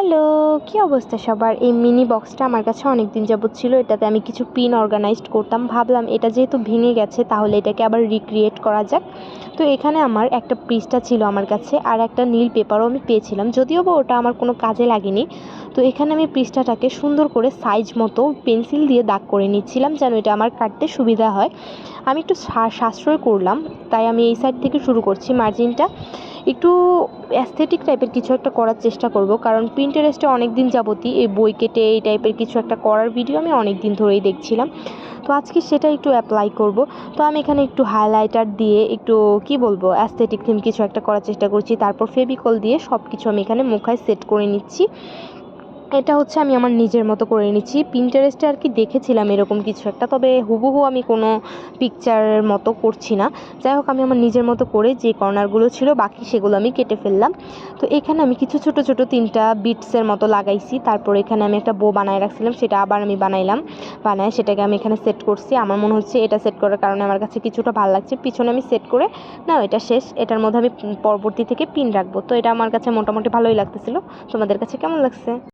Hello, কি অবস্থা সবার? এই মিনি বক্সটা আমার কাছে অনেক দিন যাবত ছিল। এটাতে আমি কিছু পিন অর্গানাইজড করতাম। ভাবলাম এটা যেহেতু ভেঙে গেছে তাহলে এটাকে আবার রিক্রিয়েট করা যাক। তো এখানে আমার একটা পৃষ্ঠা ছিল আমার কাছে, আর একটা নীল পেপারও আমি পেয়েছিলাম, যদিও বা ওটা আমার কোনো কাজে লাগেনি। তো এখানে আমি পৃষ্ঠাটাকে সুন্দর করে সাইজ মতো পেন্সিল দিয়ে দাগ করে নিচ্ছিলাম যেন এটা আমার কাটতে সুবিধা হয়। আমি একটু সাশ্রয় করলাম, তাই আমি এই সাইড থেকে শুরু করছি। মার্জিনটা একটু অ্যাস্থেটিক টাইপের কিছু একটা করার চেষ্টা করব, কারণ পিন্টারেস্টে অনেক দিন যাবতই এই বই কেটে এই টাইপের কিছু একটা করার ভিডিও আমি অনেক দিন ধরেই দেখছিলাম। তো আজকে সেটা একটু অ্যাপ্লাই করব। তো আমি এখানে একটু হাইলাইটার দিয়ে একটু কি বলবো অ্যাস্থেটিক থিম কিছু একটা করার চেষ্টা করছি। তারপর ফেভিকল দিয়ে সব কিছু আমি এখানে মুখায় সেট করে নিচ্ছি। এটা হচ্ছে আমি আমার নিজের মতো করে নিচ্ছি। পিন্টারেস্টে আর কি দেখেছিলাম এরকম কিছু একটা, তবে হুবহু আমি কোনো পিকচারের মতো করছি না। যাই হোক, আমি আমার নিজের মতো করে যে কর্নারগুলো ছিল বাকি সেগুলো আমি কেটে ফেললাম। তো এখানে আমি কিছু ছোট ছোট 3টা বিটসের মতো লাগাইছি। তারপর এখানে আমি একটা বো বানায় রাখছিলাম, সেটা আবার আমি বানায় সেটাকে আমি এখানে সেট করছি। আমার মনে হচ্ছে এটা সেট করার কারণে আমার কাছে কিছুটা ভালো লাগছে। পিছনে আমি সেট করে না, এটা শেষ। এটার মধ্যে আমি পরবর্তী থেকে পিন রাখবো। তো এটা আমার কাছে মোটামুটি ভালোই লাগতেছিল। তোমাদের কাছে কেমন লাগছে?